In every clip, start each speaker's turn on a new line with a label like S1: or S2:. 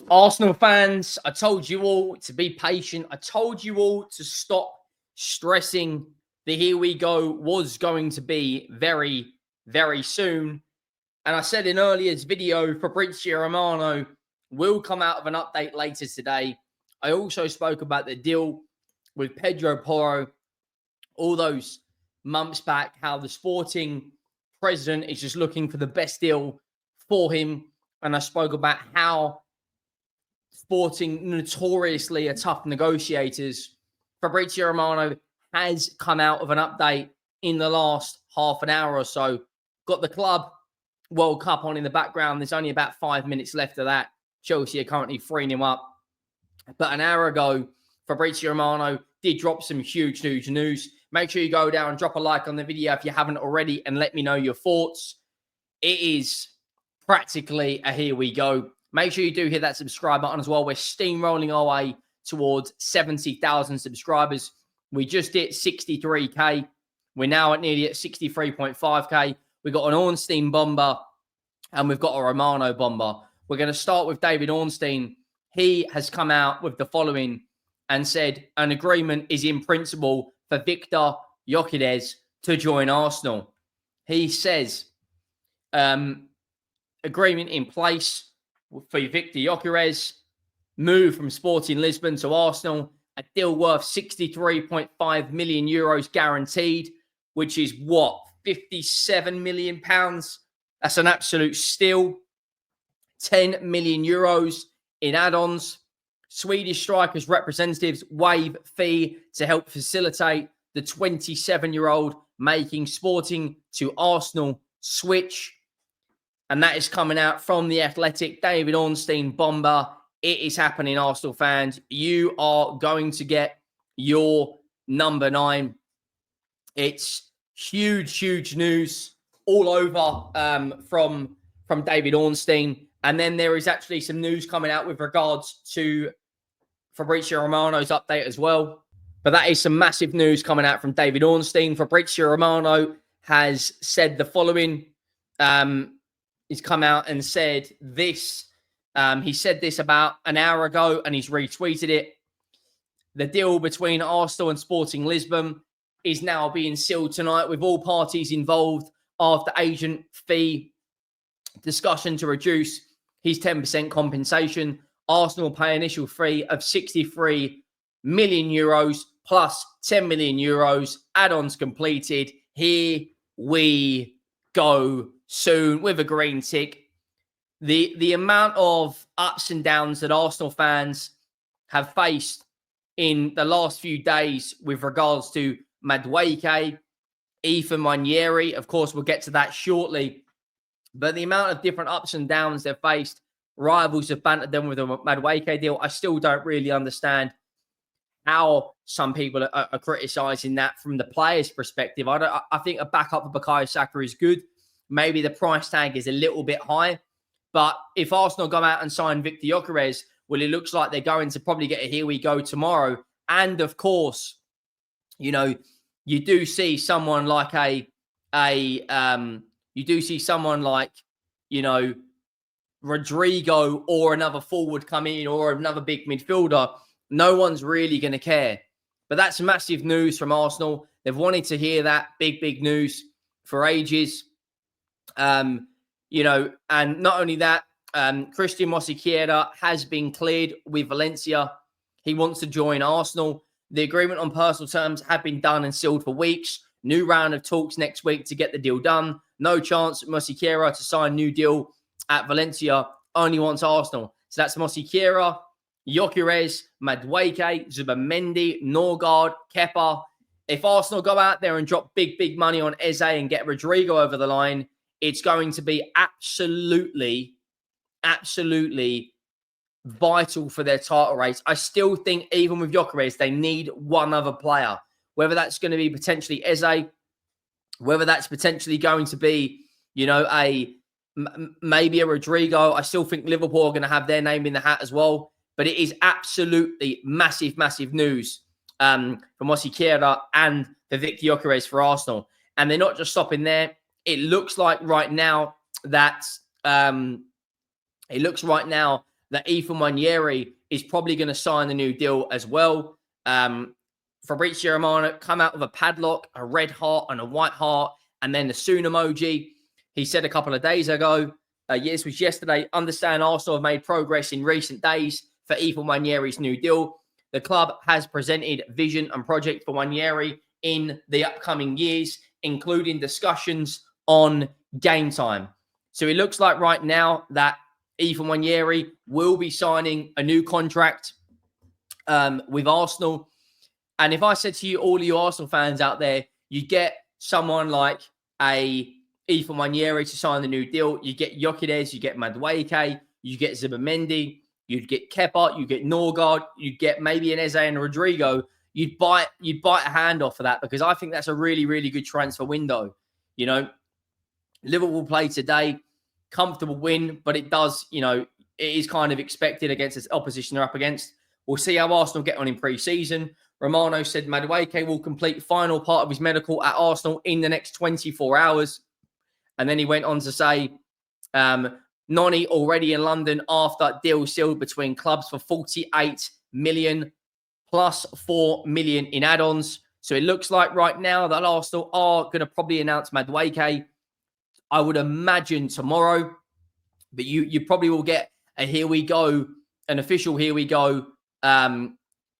S1: Arsenal fans, I told you all to be patient. I told you all to stop stressing. The here we go was going to be very, very soon. And I said in earlier's video, Fabrizio Romano will come out of an update later today. I also spoke about the deal with Pedro Porro all those months back, how the Sporting president is just looking for the best deal for him. And I spoke about how Sporting notoriously are tough negotiators. Fabrizio Romano has come out of an update in the last half an hour or so. Got the Club World Cup on in the background. There's only about 5 minutes left of that. Chelsea are currently 3-0 up. But an hour ago, Fabrizio Romano did drop some huge news. Make sure you go down and drop a like on the video if you haven't already and let me know your thoughts. It is practically a here we go. Make sure you do hit that subscribe button as well. We're steamrolling our way towards 70,000 subscribers. We just hit 63K. We're now at nearly at 63.5K. We've got an Ornstein bomber and we've got a Romano bomber. We're going to start with David Ornstein. He has come out with the following and said an agreement is in principle for Viktor Gyökeres to join Arsenal. He says agreement in place for Viktor Gyökeres, move from Sporting Lisbon to Arsenal, a deal worth 63.5 million euros guaranteed, which is what, 57 million pounds? That's an absolute steal. 10 million euros in add-ons. Swedish strikers representatives waive fee to help facilitate the 27-year-old making Sporting to Arsenal switch. And that is coming out from the Athletic. David Ornstein bomber. It is happening, Arsenal fans. You are going to get your number 9. It's huge news all over from David Ornstein. And then there is actually some news coming out with regards to Fabrizio Romano's update as well. But that is some massive news coming out from David Ornstein. Fabrizio Romano has said the following. He's come out and said this. He said this about an hour ago and he's retweeted it. The deal between Arsenal and Sporting Lisbon is now being sealed tonight with all parties involved after agent fee discussion to reduce his 10% compensation. Arsenal pay initial fee of 63 million euros plus 10 million euros. Add-ons completed. Here we go soon with a green tick. The amount of ups and downs that Arsenal fans have faced in the last few days with regards to Madueke, Ethan Nwaneri, of course, we'll get to that shortly. But the amount of different ups and downs they've faced, rivals have bantered them with the Madueke deal. I still don't really understand how some people are criticising that from the player's perspective. I think a backup for Bukayo Saka is good. Maybe the price tag is a little bit high. But if Arsenal go out and sign Viktor Gyökeres, well, it looks like they're going to probably get a here we go tomorrow. And of course, you know, you do see someone like Rodrigo or another forward come in or another big midfielder. No one's really going to care. But that's massive news from Arsenal. They've wanted to hear that big news for ages. And not only that, Christian Mosquera has been cleared with Valencia. He wants to join Arsenal. The agreement on personal terms have been done and sealed for weeks. New round of talks next week to get the deal done. No chance Mosquera to sign new deal at Valencia. Only wants Arsenal. So that's Mosquera, Gyokeres, Madueke, Zubamendi, Norgard, Kepa. If Arsenal go out there and drop big money on Eze and get Rodrigo over the line, it's going to be absolutely vital for their title race. I still think even with Gyokeres, they need one other player. Whether that's going to be potentially Eze, whether that's potentially going to be, maybe a Rodrigo. I still think Liverpool are going to have their name in the hat as well. But it is absolutely massive news for Mosquera and for Viktor Gyökeres for Arsenal. And they're not just stopping there. It looks like right now that that Nwaneri is probably going to sign the new deal as well. Fabrizio Romano come out with a padlock, a red heart and a white heart, and then the soon emoji. He said a couple of days ago, this was yesterday, understand Arsenal have made progress in recent days for Nwaneri's new deal. The club has presented vision and project for Nwaneri in the upcoming years, including discussions on game time. So it looks like right now that Nwaneri will be signing a new contract with Arsenal. And if I said to you, all of you Arsenal fans out there, you get someone like a Nwaneri to sign the new deal. You get Gyokeres, you get Madueke, you get Zubimendi, you'd get Kepa, you get Norgard, you'd get maybe an Eze and Rodrigo. You'd bite a hand off for that, because I think that's a really, really good transfer window. You know, Liverpool played today, comfortable win, but it does, you know, it is kind of expected against the opposition they're up against. We'll see how Arsenal get on in pre-season. Romano said Madueke will complete final part of his medical at Arsenal in the next 24 hours. And then he went on to say, Noni already in London after deal sealed between clubs for 48 million plus 4 million in add-ons. So it looks like right now that Arsenal are going to probably announce Madueke, I would imagine tomorrow. But you probably will get a here we go, an official here we go,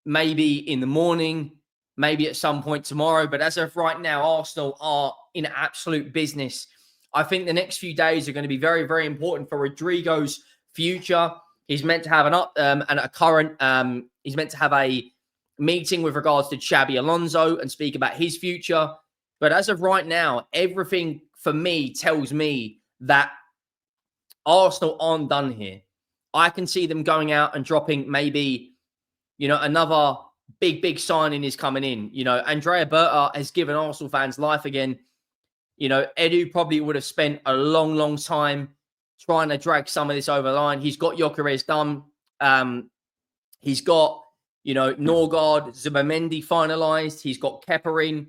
S1: maybe in the morning, maybe at some point tomorrow. But as of right now, Arsenal are in absolute business. I think the next few days are going to be very, very important for Rodrigo's future. He's meant to have he's meant to have a meeting with regards to Xabi Alonso and speak about his future. But as of right now, everything for me tells me that Arsenal aren't done here. I can see them going out and dropping maybe, you know, another big signing is coming in. You know, Andrea Berta has given Arsenal fans life again. You know, Edu probably would have spent a long time trying to drag some of this over the line. He's got Gyokeres done. He's got, you know, Norgard, Zubimendi finalised. He's got Kepa in.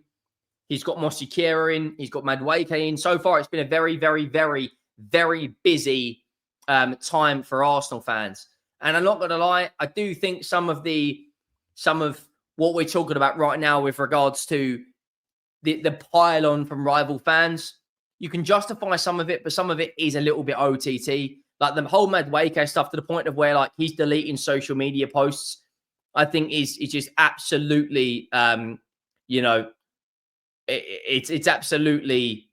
S1: He's got Mosquera in. He's got Madueke in. So far, it's been a very, very, very, very busy time for Arsenal fans. And I'm not going to lie, I do think some of what we're talking about right now with regards to the pile-on from rival fans, you can justify some of it, but some of it is a little bit OTT. Like the whole Madueke stuff, to the point of where like he's deleting social media posts, I think is just absolutely, you know, it's absolutely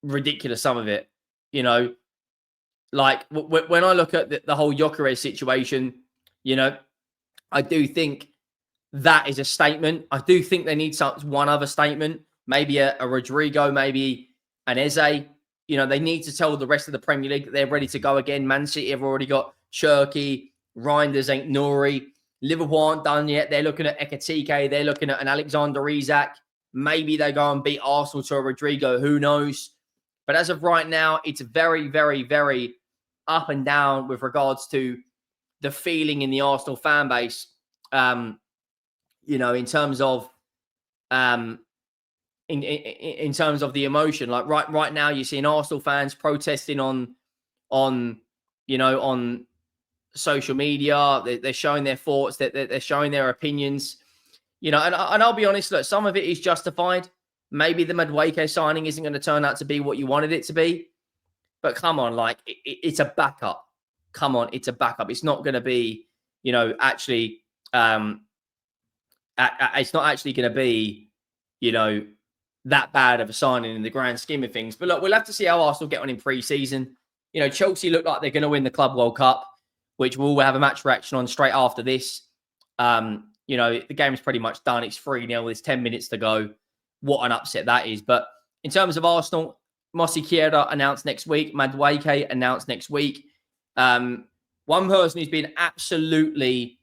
S1: ridiculous. Some of it, you know, like when I look at the whole Gyokeres situation, you know, I do think that is a statement. I do think they need one other statement, maybe a Rodrigo, maybe an Eze. You know, they need to tell the rest of the Premier League that they're ready to go again. Man City have already got Cherki, Reinders ain't Nori. Liverpool aren't done yet. They're looking at Ekatike. They're looking at an Alexander Isak. Maybe they go and beat Arsenal to a Rodrigo. Who knows? But as of right now, it's very, very, very up and down with regards to the feeling in the Arsenal fan base. You know, in terms of in terms of the emotion, like right now, you're seeing Arsenal fans protesting on you know, on social media. They're showing their thoughts, that they're showing their opinions. You know, and I'll be honest, look, some of it is justified. Maybe the Madueke signing isn't going to turn out to be what you wanted it to be, but come on, like it's a backup. Come on, it's a backup. It's not going to be, you know, actually. It's not actually going to be, you know, that bad of a signing in the grand scheme of things. But look, we'll have to see how Arsenal get on in pre-season. You know, Chelsea look like they're going to win the Club World Cup, which we'll have a match reaction on straight after this. You know, the game's pretty much done. It's 3-0. There's 10 minutes to go. What an upset that is. But in terms of Arsenal, Mosquera announced next week. Madueke announced next week. One person who's been absolutely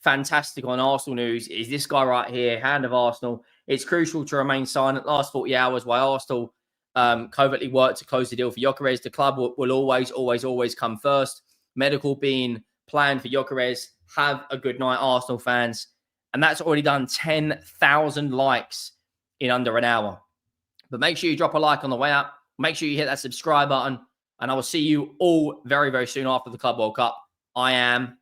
S1: fantastic on Arsenal news is this guy right here, Hand of Arsenal. It's crucial to remain silent last 40 hours while Arsenal covertly work to close the deal for Gyokeres. The club will always come first. Medical being planned for Gyokeres. Have a good night, Arsenal fans. And that's already done 10,000 likes in under an hour. But make sure you drop a like on the way out. Make sure you hit that subscribe button. And I will see you all very, very soon after the Club World Cup. I am